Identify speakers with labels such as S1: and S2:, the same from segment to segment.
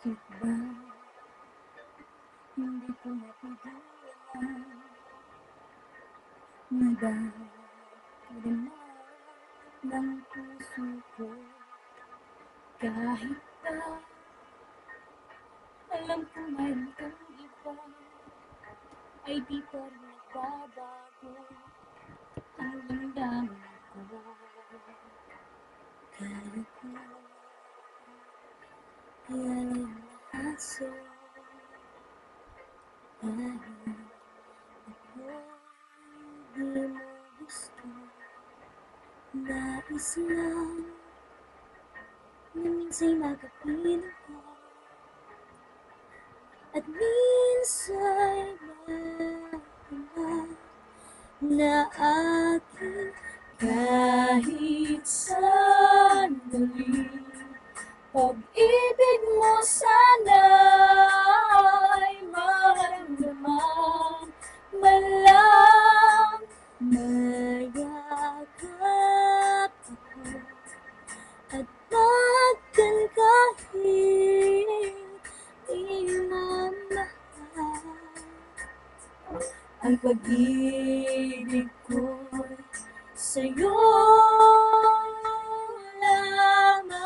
S1: Bakit ba hindi ko mapigilan na darama ng puso ko? Kahit na alam ko mayroon kang iba, ay di pa rin nagbabago ang damdamin ko. Kaya ko ialay ang lahat sa'yo, dahil ako'y di mo gusto. Nais lang na minsan'y makapiling ko, at minsan'y mahinag na aking kahit sandali. Pag-ibig mo sana'y maramdaman, malang mayakap ako at bakit kahit di mamahal. Ang pag-ibig ko'y sa'yo lamang.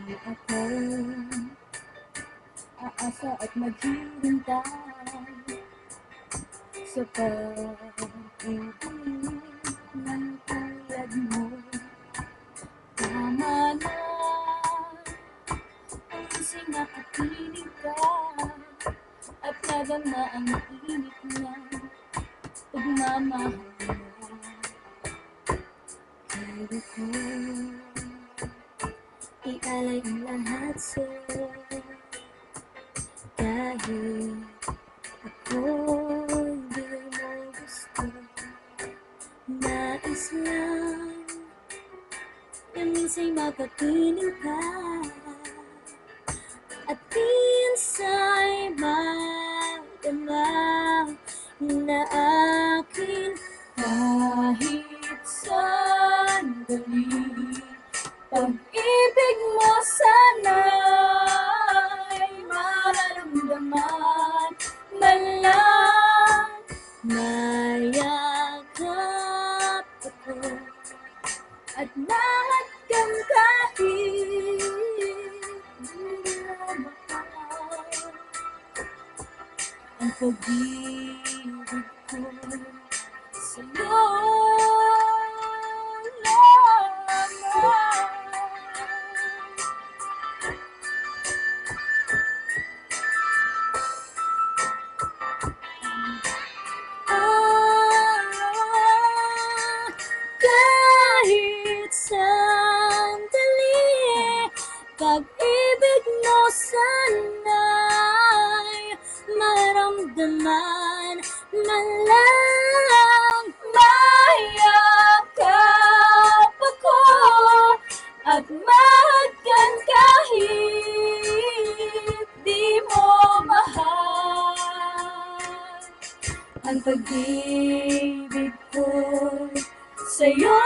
S1: Di ako aasa at maghihintay sa pag-ibig ng tulad mo. Tama na ang isang nakapiling ka, at nadama ang init ng pagmamahal mo. Kaya ko ialay ang lahat sa'yo, dahil ako'y di mo gusto. Nais lang na minsan'y makapiling ka, at minsan'y madama na akin kahit sandali. Pag-ibig mo sana'y mararamdaman, malang mayakap ako at lahat kang kahit hindi na mahal. Ang pag-ibig ko sa'yo lamang. Kahit sandali, pag-ibig mo sana'y maramdaman, malang mayakap ako at mahagkan kahit di mo mahal. Ang pag-ibig ko sa'yo